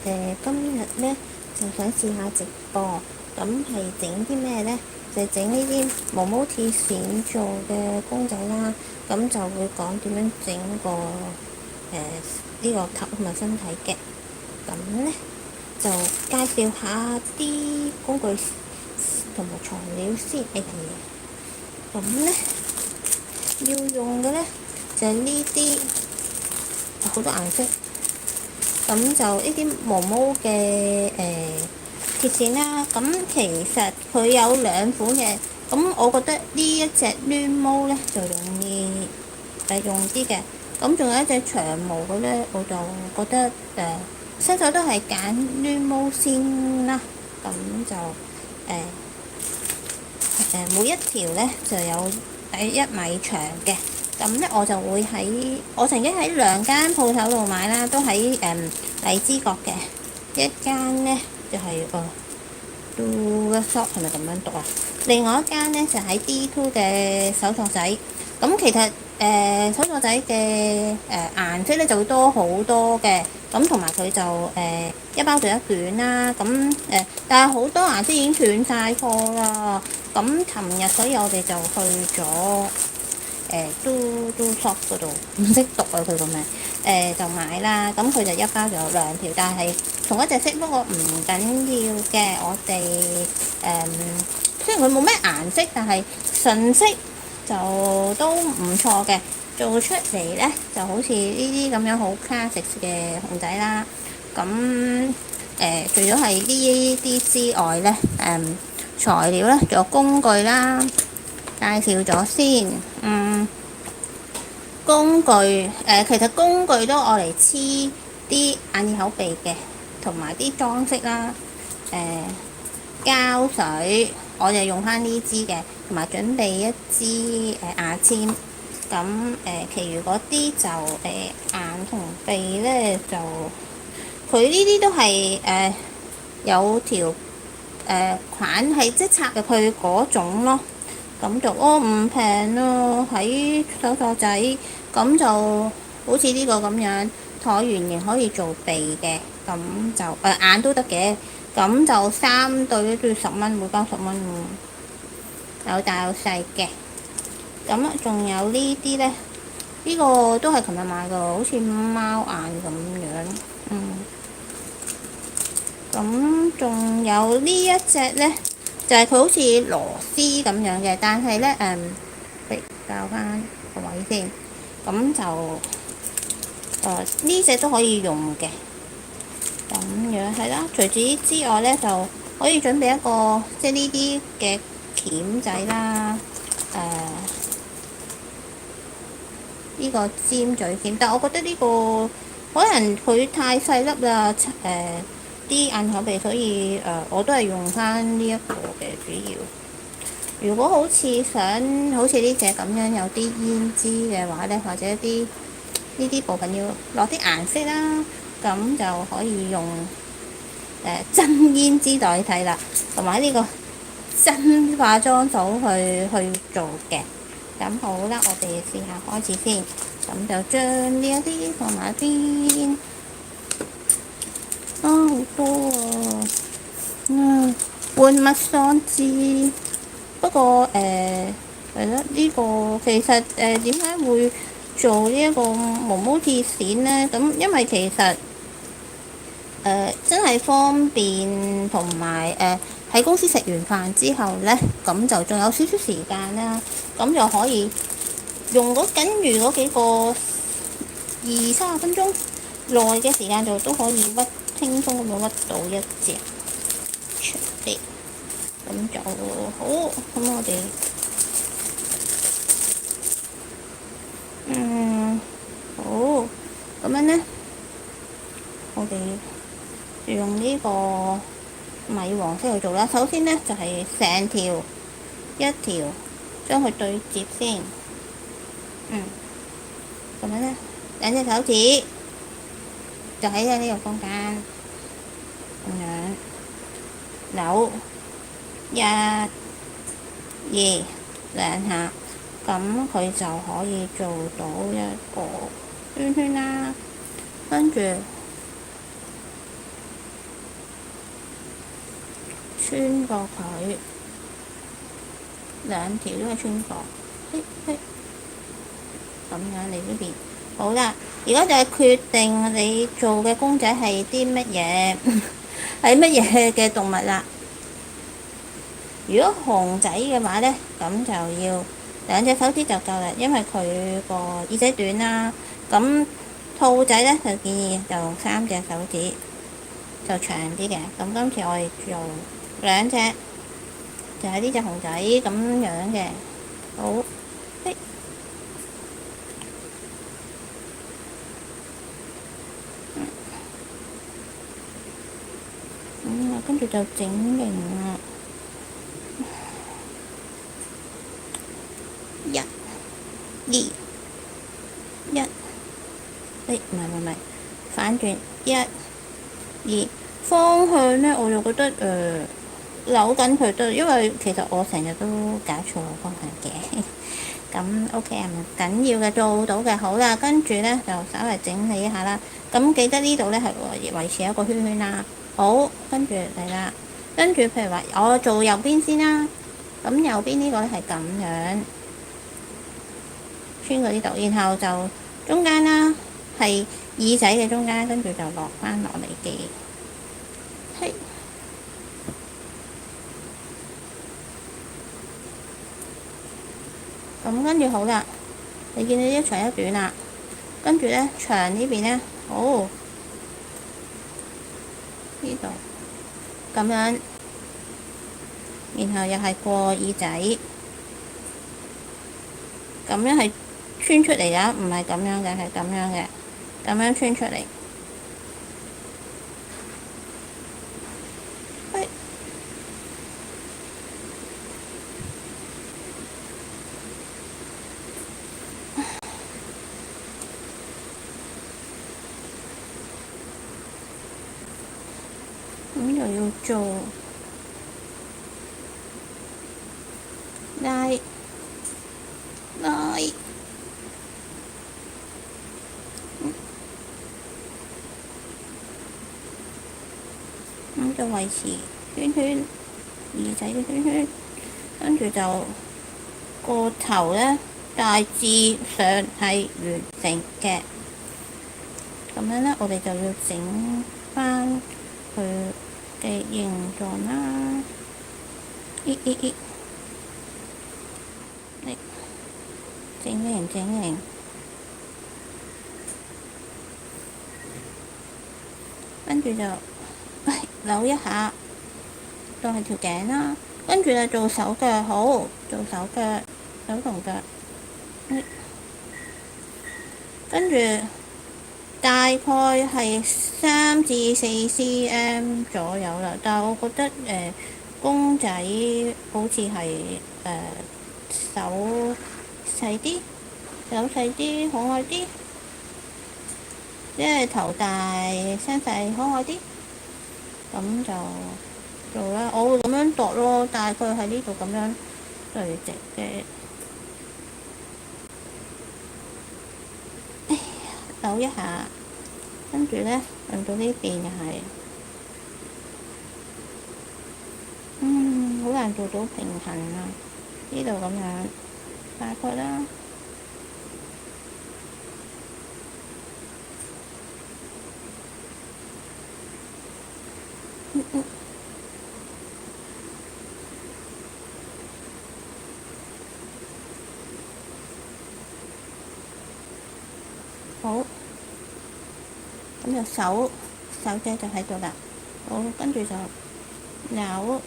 今日咧就想試下直播，咁係整啲咩咧？就整呢啲毛毛鐵線做嘅公仔啦，咁就會講點樣整個呢個頭同埋身體嘅。咁咧就介紹下啲工具同埋材料先。咁咧要用嘅咧就係呢啲好多顏色。咁就呢啲毛毛嘅鐵線啦，咁其實佢有兩款嘅，咁我覺得呢一隻攣毛咧就容易用啲嘅，咁仲有一隻長毛嘅咧，我就覺得新手都係揀攣毛先啦，咁就每一條咧就有1米長嘅。咁咧我就會我曾經喺2間鋪頭度買啦，都喺荔枝角嘅一間咧就係Do Shop 係咪咁樣讀啊？另外一間咧就喺 D2 嘅手作仔。咁其實手作仔嘅顏色咧就會多好多嘅，咁同埋佢就一包就一卷啦。咁但係好多顏色已經斷晒貨啦。咁琴日所以我哋就去咗Do Shop 嗰度，唔識讀啊佢個名，就買啦。咁佢就一包就有2條，但係同一隻色，不過唔緊要嘅。我哋雖然佢冇咩顏色，但係純色就都唔錯嘅。做出嚟咧就好似呢啲咁樣好 classic 嘅熊仔啦。咁除咗係呢啲之外咧，材料咧仲有工具啦。介紹咗先，工具其實工具都愛嚟黐啲眼耳口鼻嘅，同埋啲裝飾啦。膠水我就用翻呢支嘅，同埋準備一支牙籤。咁其餘嗰啲就眼同鼻咧，就佢呢啲都係有條款係即插入去嗰種咯。咁就唔平咯，喺手作仔。咁就好似呢個咁樣橢圓形可以做鼻嘅，咁就眼都得嘅。咁就3對都要10蚊，每包10蚊喎，有大有細嘅。咁仲有呢啲咧，呢個都係琴日買嘅，好似貓眼咁樣。咁仲有呢一隻咧，就係佢好似螺絲咁樣嘅，但係咧比較翻個位先。咁就呢隻都可以用嘅，咁樣係啦。除此之外咧，就可以準備一個即係呢啲嘅鉗仔啦。呢個尖嘴鉗，但我覺得呢個可能佢太細粒啦，啲眼口鼻，所以我都係用翻呢一個嘅主要。如果好似呢隻咁樣有啲胭脂嘅話咧，或者呢啲部分要落啲顏色啦，咁就可以用真胭脂代替啦，同埋呢個真化妝掃去做嘅。咁好啦，我哋試下開始先。咁就將呢一啲放埋一邊。好多啊！換物喪志。不過係啦，呢個其實點解會做呢一個毛毛鐵線呢？咁因為其實真係方便，同埋喺公司食完飯之後呢，咁就仲有少少時間啦，咁就可以用僅餘嗰幾個20-30分鐘內嘅時間，就都可以輕鬆咁樣屈到一隻出嚟。咁就好，咁我哋好，咁樣咧，我哋用呢個米黃色去做啦。首先咧就係成條一條將佢對接先。咁樣咧2隻手指就喺呢個中間咁樣扭1、2、2下，咁佢就可以做到一個圈圈啦。跟住穿過佢，兩條都係穿過，嘿嘿，咁樣你呢邊好啦。而家就係決定你做嘅公仔係啲乜嘢，係乜嘢嘅動物啦。如果熊仔嘅話呢，咁就要兩隻手指就夠啦，因為佢個耳仔短啦。咁兔仔呢，就建議就用三隻手指，就長啲嘅。咁今次我哋做兩隻，就係呢隻熊仔咁樣嘅。好，嘿，跟住就整形啦。一、二、一，唔係，反轉一、二，方向呢，我就覺得扭緊佢都，因為其實我成日都搞錯方向嘅。咁 OK 啊，唔緊要嘅，做到嘅。好啦，跟住呢，就稍微整理一下啦。咁記得呢度呢，係維持一個圈圈啦。好，跟住嚟啦。跟住譬如話，我做右邊先啦。咁右邊呢個呢，係咁樣穿過呢度，然後就中間啦，係耳仔嘅中間，跟住就落翻落嚟嘅。係。咁跟住好啦，你見到一長一短啦，跟住呢，長呢邊呢，好呢度咁樣，然後又係過耳仔，咁樣係穿出嚟㗎，唔係咁樣嘅，係咁樣嘅，咁樣穿出嚟。咁又要做拉，咁就維持圈圈，耳仔嘅圈圈，跟住就個頭呢，大致上係完成嘅。咁樣呢，我哋就要整翻佢嘅形狀啦。嚟整形，跟住就扭一下，當係條頸啦。跟住就做手腳，好，做手腳，手同腳。跟住大概係3至4 cm 左右啦，但係我覺得公仔好似係手細啲，可愛啲，即係頭大身細可愛啲，咁就做啦。我會咁樣度咯，大概喺呢度咁樣對直嘅。扭一下，跟住呢，用到呢邊又係，好難做到平衡啊！呢度咁樣，大概啦。好，咁就手仔就喺度啦。好，跟住就扭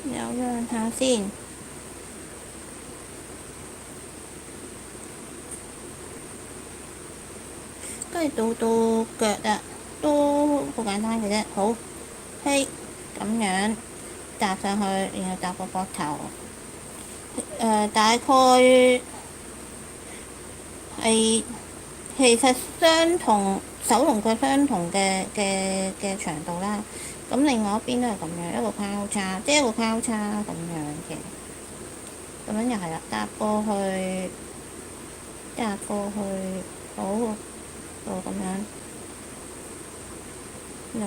兩下先，跟住到腳啦，都好簡單嘅啫。好，嘿，咁樣搭上去，然後搭個膊頭，大概係其實相同，手同腳相同嘅長度啦。咁另外一邊都係咁樣，一個交叉，即係一個交叉咁樣嘅。咁樣又係啦，搭過去，好，就咁樣。有。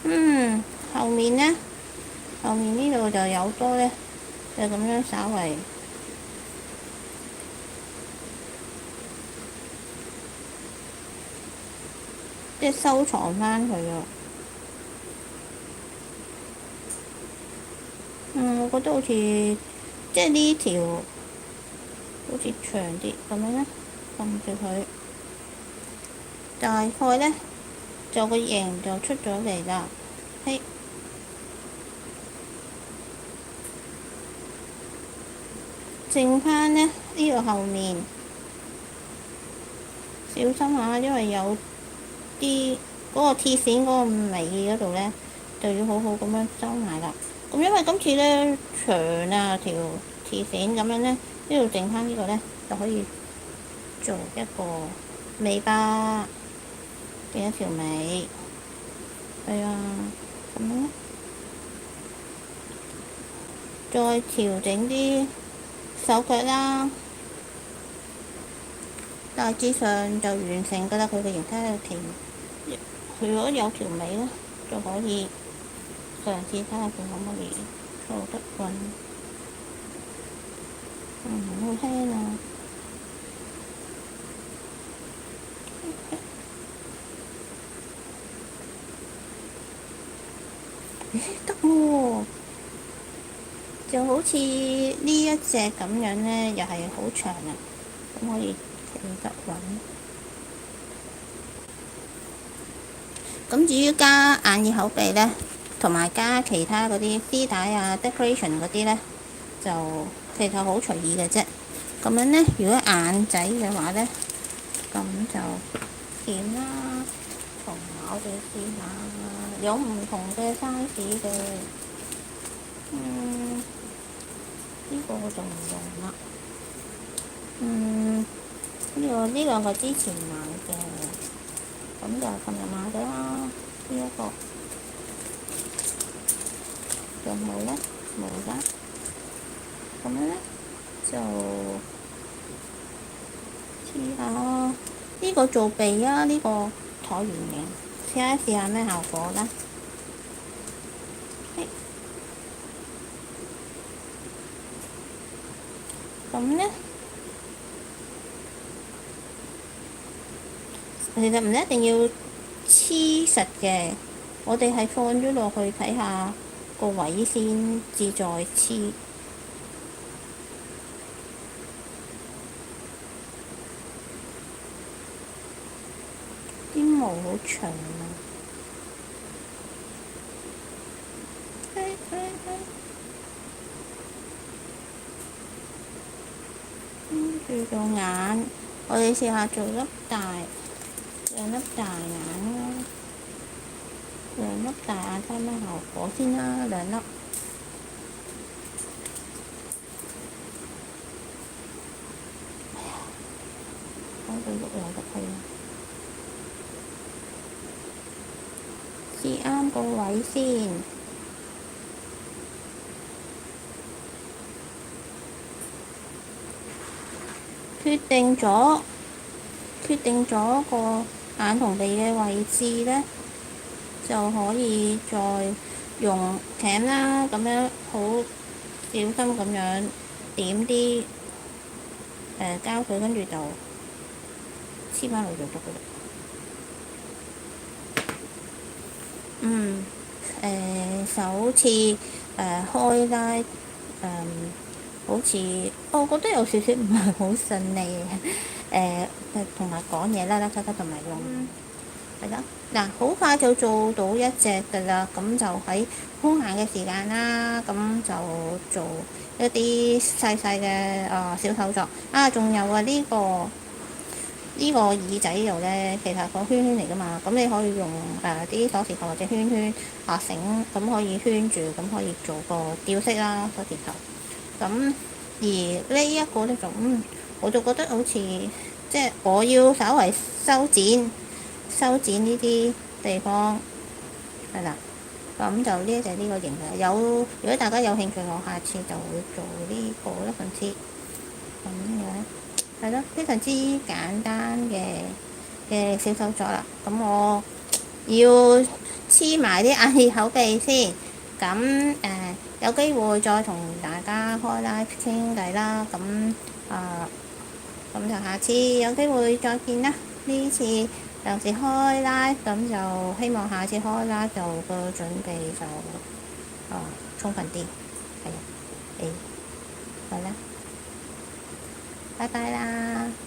嗯，後面呢？後面呢度就有多呢，就咁樣稍微即係收藏翻佢啊。我覺得好似即係呢條好似長啲咁樣咧，撳住佢，大概呢，就個形就出咗嚟啦。嘿，剩翻呢，呢個後面小心下，因為有啲嗰個鐵線嗰個尾嗰度呢，就要好好咁樣收埋啦。咁因為今次呢，長啊條鐵線咁樣呢，呢度剩翻呢個呢，就可以做一個尾巴嘅一條尾。係啊，咁樣呢，再調整啲手腳啦，大致上就完成㗎啦。佢嘅形態有條，如果有條尾咧，就可以嘗試睇下佢可唔可以做得穩。好輕啊！咦，得喎！就好似呢一隻咁樣呢，又係好長啊，咁可以企得穩。咁至於加眼耳口鼻呢，同埋加其他嗰啲絲帶啊、decoration 嗰啲呢，就其實好隨意嘅啫。咁樣呢，如果眼仔嘅話呢，咁就點啦。同埋我哋試下，有唔同嘅 size 嘅。呢個我就唔用啦。呢兩個之前買嘅，咁就琴日買嘅啦。呢一個仲冇呢？冇啦。咁樣呢，就試下呢個做鼻啊，呢個橢圓形，試下咩效果啦。咁呢，其實唔一定要黐實嘅，我哋係放咗落去睇下個位先至再黐。啲毛好長啊！跟住做眼，我哋試下做兩粒大眼啦，兩粒大眼睇咩效果先啦，兩粒。講到喐嚟喐去，試啱個位先。決定咗個眼同鼻嘅位置呢，就可以再用鉗啦，咁樣好小心咁樣點啲膠水，跟住就黐翻落就得㗎啦。首次開拉好似我覺得有少少唔係好順利同埋講嘢啦啦咔咔同埋用係啦。嗱，好快就做到一隻㗎啦，咁就喺空閒嘅時間啦，咁就做一啲細細嘅小手作啊。仲有啊，呢個耳仔度呢，其實個圈圈嚟㗎嘛，咁你可以用啲鎖匙扣或者圈圈繩，咁可以圈住，咁可以做個吊飾啦，鎖匙扣。咁而呢一個呢，我就覺得好似即係我要稍為修剪呢啲地方係啦。咁就呢隻呢個型嘅，如果大家有興趣，我下次就會做呢個啦，上次。咁樣係咯，非常之簡單嘅小手作啦。咁我要黐埋啲眼耳口鼻先。咁有機會再同大家開 live 傾偈啦。咁就下次有機會再見啦。呢次暫時開 live，咁就希望下次開 live 就個準備就充分啲。係啊，好啦，拜拜啦。